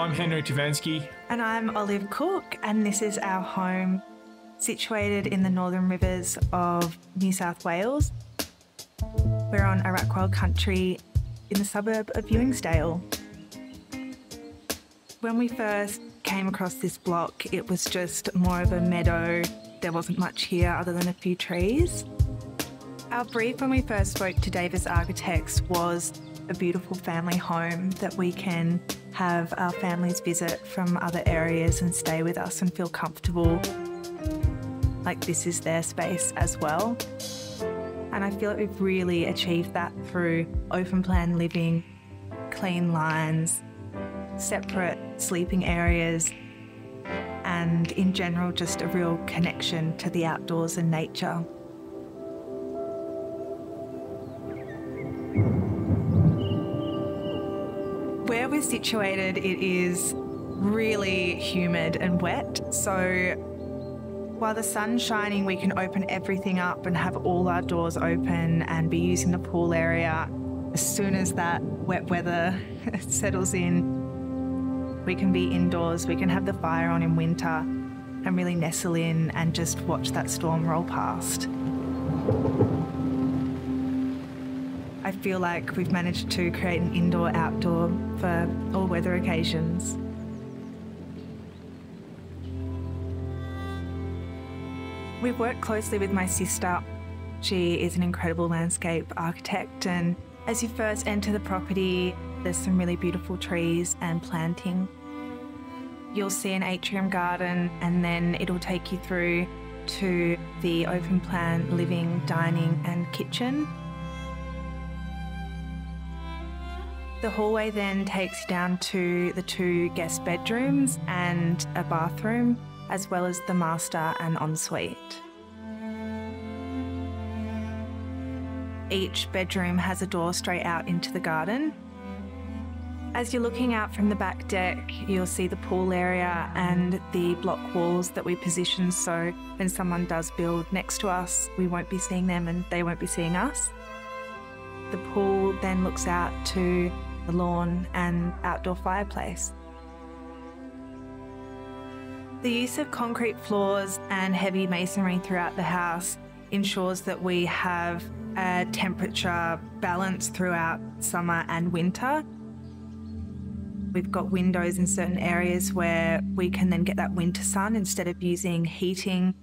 I'm Henry Tavensky. And I'm Olive Cook, and this is our home, situated in the Northern Rivers of New South Wales. We're on Arakwal country in the suburb of Ewingsdale. When we first came across this block, it was just more of a meadow. There wasn't much here other than a few trees. Our brief when we first spoke to Davis Architects was a beautiful family home that we can have our families visit from other areas and stay with us and feel comfortable. Like this is their space as well. And I feel like we've really achieved that through open plan living, clean lines, separate sleeping areas, and in general, just a real connection to the outdoors and nature. Where we're situated, it is really humid and wet. So while the sun's shining, we can open everything up and have all our doors open and be using the pool area. As soon as that wet weather settles in, we can be indoors, we can have the fire on in winter and really nestle in and just watch that storm roll past. I feel like we've managed to create an indoor-outdoor for all weather occasions. We've worked closely with my sister. She is an incredible landscape architect, and as you first enter the property, there's some really beautiful trees and planting. You'll see an atrium garden, and then it'll take you through to the open plan living, dining and kitchen. The hallway then takes you down to the 2 guest bedrooms and a bathroom, as well as the master and ensuite. Each bedroom has a door straight out into the garden. As you're looking out from the back deck, you'll see the pool area and the block walls that we position, so when someone does build next to us, we won't be seeing them and they won't be seeing us. The pool then looks out to the lawn and outdoor fireplace. The use of concrete floors and heavy masonry throughout the house ensures that we have a temperature balance throughout summer and winter. We've got windows in certain areas where we can then get that winter sun instead of using heating,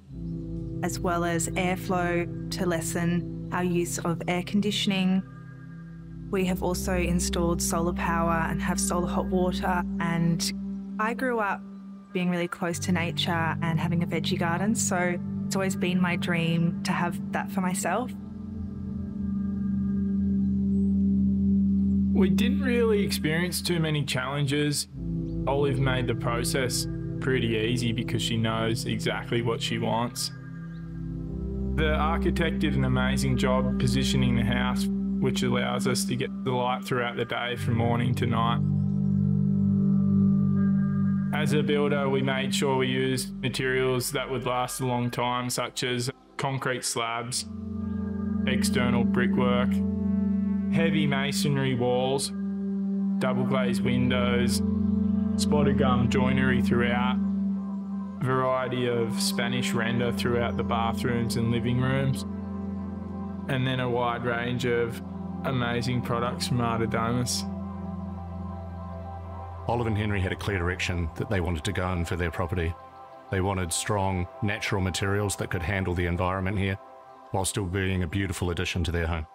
as well as airflow to lessen our use of air conditioning. We have also installed solar power and have solar hot water, and I grew up being really close to nature and having a veggie garden, so it's always been my dream to have that for myself. We didn't really experience too many challenges. Olive made the process pretty easy because she knows exactly what she wants. The architect did an amazing job positioning the house, which allows us to get the light throughout the day from morning to night. As a builder, we made sure we used materials that would last a long time, such as concrete slabs, external brickwork, heavy masonry walls, double glazed windows, spotted gum joinery throughout, variety of Spanish render throughout the bathrooms and living rooms, and then a wide range of amazing products from Arte Domus. Olive and Henry had a clear direction that they wanted to go in for their property. They wanted strong, natural materials that could handle the environment here, while still being a beautiful addition to their home.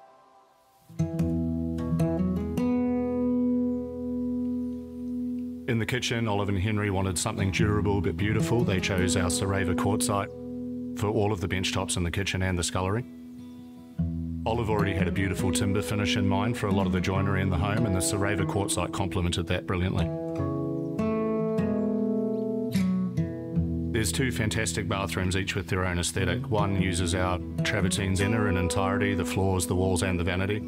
In the kitchen, Olive and Henry wanted something durable but beautiful. They chose our Cerava quartzite for all of the bench tops in the kitchen and the scullery. Olive already had a beautiful timber finish in mind for a lot of the joinery in the home, and the Cerava quartzite complemented that brilliantly. There's 2 fantastic bathrooms, each with their own aesthetic. One uses our travertine zenna in entirety, the floors, the walls and the vanity.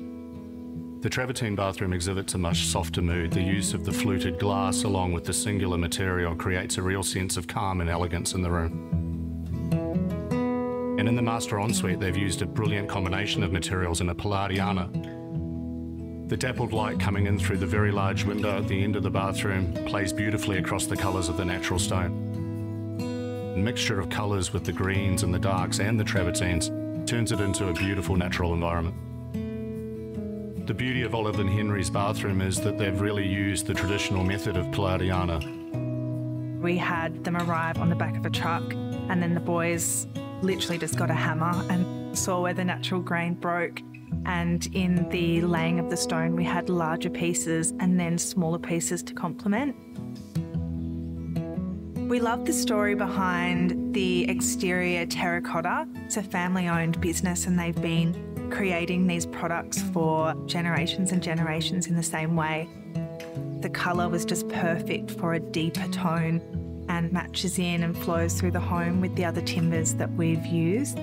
The travertine bathroom exhibits a much softer mood. The use of the fluted glass along with the singular material creates a real sense of calm and elegance in the room. And in the master ensuite, they've used a brilliant combination of materials in a Palladiana. The dappled light coming in through the very large window at the end of the bathroom plays beautifully across the colours of the natural stone. The mixture of colours with the greens and the darks and the travertines turns it into a beautiful natural environment. The beauty of Olive and Henry's bathroom is that they've really used the traditional method of Palladiana. We had them arrive on the back of a truck, and then the boys literally just got a hammer and saw where the natural grain broke. And in the laying of the stone, we had larger pieces and then smaller pieces to complement. We love the story behind the exterior terracotta. It's a family-owned business, and they've been creating these products for generations and generations in the same way. The colour was just perfect for a deeper tone and matches in and flows through the home with the other timbers that we've used.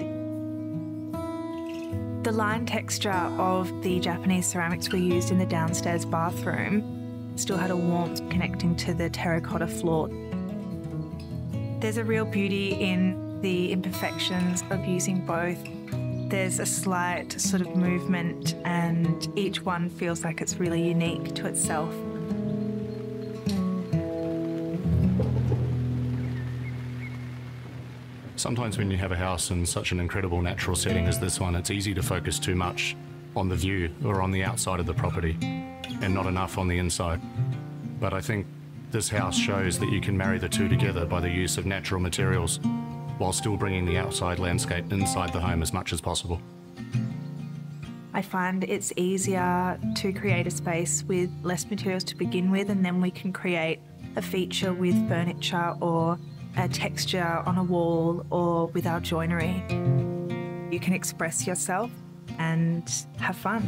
The line texture of the Japanese ceramics we used in the downstairs bathroom still had a warmth connecting to the terracotta floor. There's a real beauty in the imperfections of using both. There's a slight sort of movement, and each one feels like it's really unique to itself. Sometimes when you have a house in such an incredible natural setting as this one, it's easy to focus too much on the view or on the outside of the property and not enough on the inside. But I think this house shows that you can marry the two together by the use of natural materials while still bringing the outside landscape inside the home as much as possible. I find it's easier to create a space with less materials to begin with, and then we can create a feature with furniture or a texture on a wall or with our joinery. You can express yourself and have fun.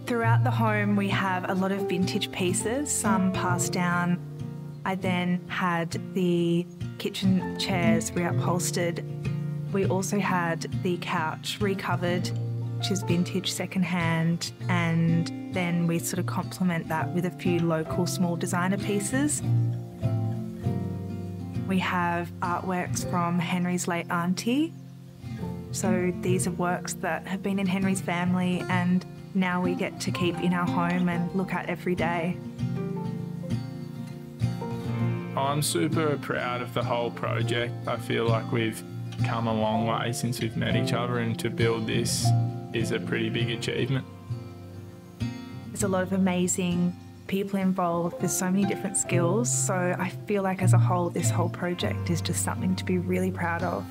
Throughout the home, we have a lot of vintage pieces, some passed down. I then had the kitchen chairs reupholstered. We also had the couch recovered, which is vintage secondhand, and then we sort of complement that with a few local small designer pieces. We have artworks from Henry's late auntie. So these are works that have been in Henry's family and now we get to keep in our home and look at every day. I'm super proud of the whole project. I feel like we've come a long way since we've met each other, and to build this is a pretty big achievement. There's a lot of amazing people involved with so many different skills, so I feel like as a whole, this whole project is just something to be really proud of.